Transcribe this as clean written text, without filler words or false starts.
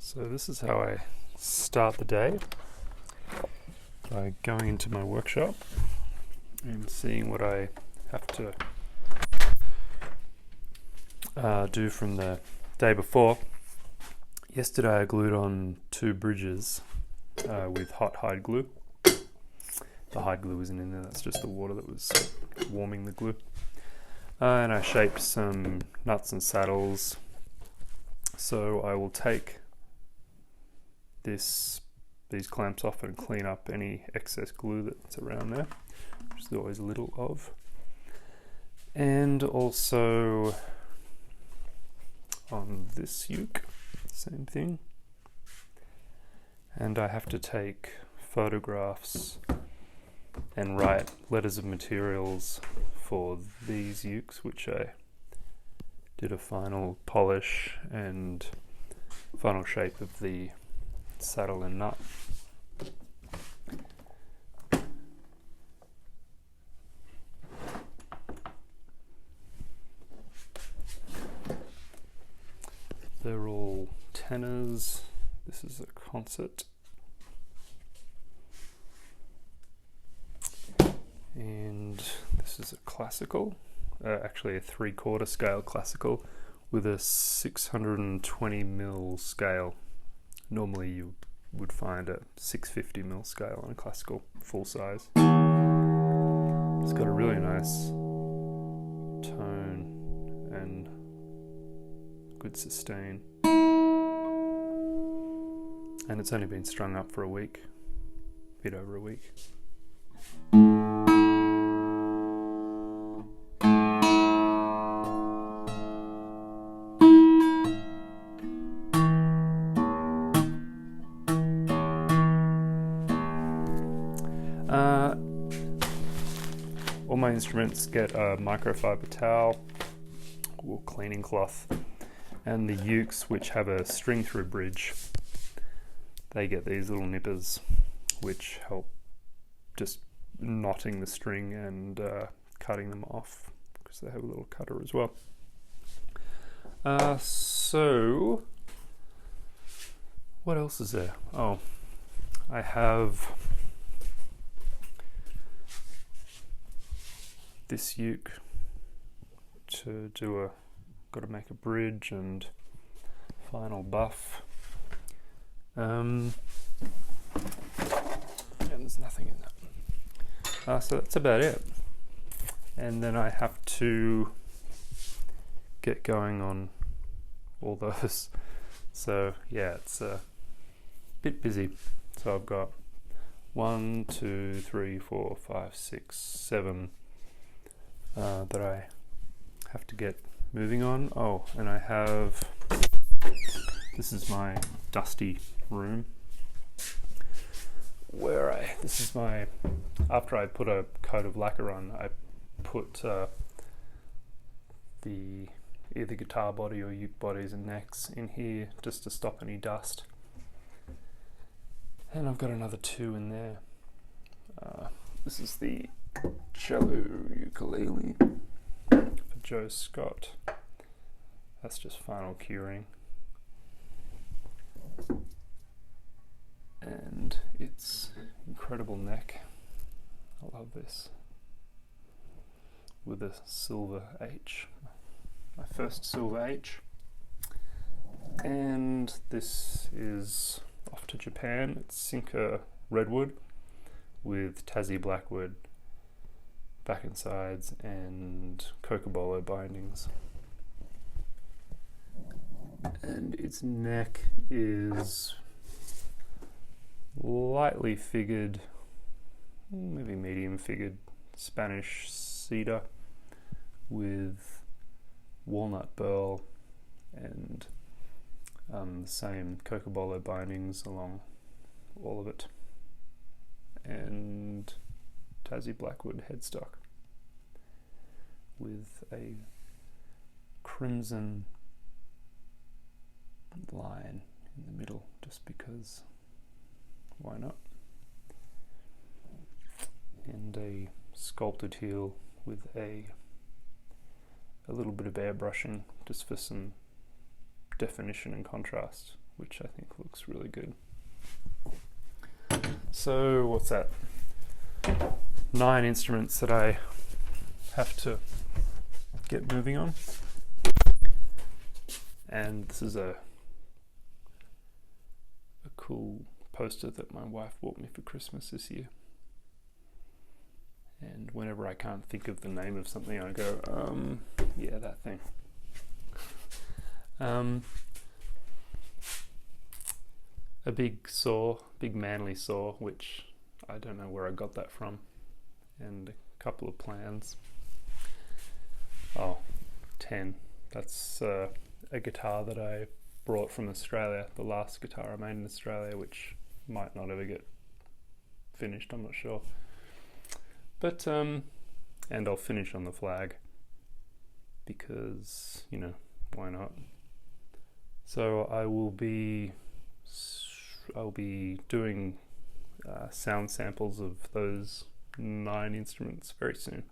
So this is how I start the day, by going into my workshop and seeing what I have to do from the day before. Yesterday I glued on 2 bridges with hot hide glue. The hide glue isn't in there, that's just the water that was warming the glue. And I shaped some nuts and saddles. So I will take these clamps off and clean up any excess glue that's around there, which is always a little of. And also on this uke, same thing. And I have to take photographs and write letters of materials for these ukes, which I did a final polish and final shape of the saddle and nut. They're all tenors. This is a concert. And this is a classical, actually a 3/4 scale classical with a 620mm scale. Normally you would find a 650mm scale on a classical full size. It's got a really nice tone and good sustain. And it's only been strung up for a week, a bit over a week. All my instruments get a microfiber towel or cleaning cloth, and the ukes, which have a string through bridge, they get these little nippers which help just knotting the string and cutting them off, because they have a little cutter as well. So what else is there? Oh, I have this uke to do got to make a bridge and final buff. And there's nothing in that. So that's about it. And then I have to get going on all those. So yeah, it's a bit busy. So I've got 1, 2, 3, 4, 5, 6, 7 that I have to get moving on. Oh, and I have, this is my dusty room where this is my, after I put a coat of lacquer on, I put the either guitar body or uke bodies and necks in here just to stop any dust. And I've got another 2 in there. This is the cello ukulele for Joe Scott. That's just final curing. And its incredible neck. I love this. With a silver H. My first silver H. And this is off to Japan. It's Sinker redwood with Tassie blackwood back and sides and cocobolo bindings. And its neck is lightly figured, maybe medium figured Spanish cedar with walnut burl and the same cocobolo bindings along all of it, and Tassie blackwood headstock with a crimson line in the middle, just because why not, and a sculpted heel with a little bit of airbrushing just for some definition and contrast which I think looks really good. So what's that? 9 instruments that I have to get moving on. And this is a cool poster that my wife bought me for Christmas this year. And whenever I can't think of the name of something, I go, yeah, that thing. A big saw, big manly saw, which I don't know where I got that from, and a couple of plans. Oh, 10. That's a guitar that I brought from Australia, the last guitar I made in Australia, which might not ever get finished, I'm not sure. But, and I'll finish on the flag, because, you know, why not? So I'll be doing sound samples of those 9 instruments very soon.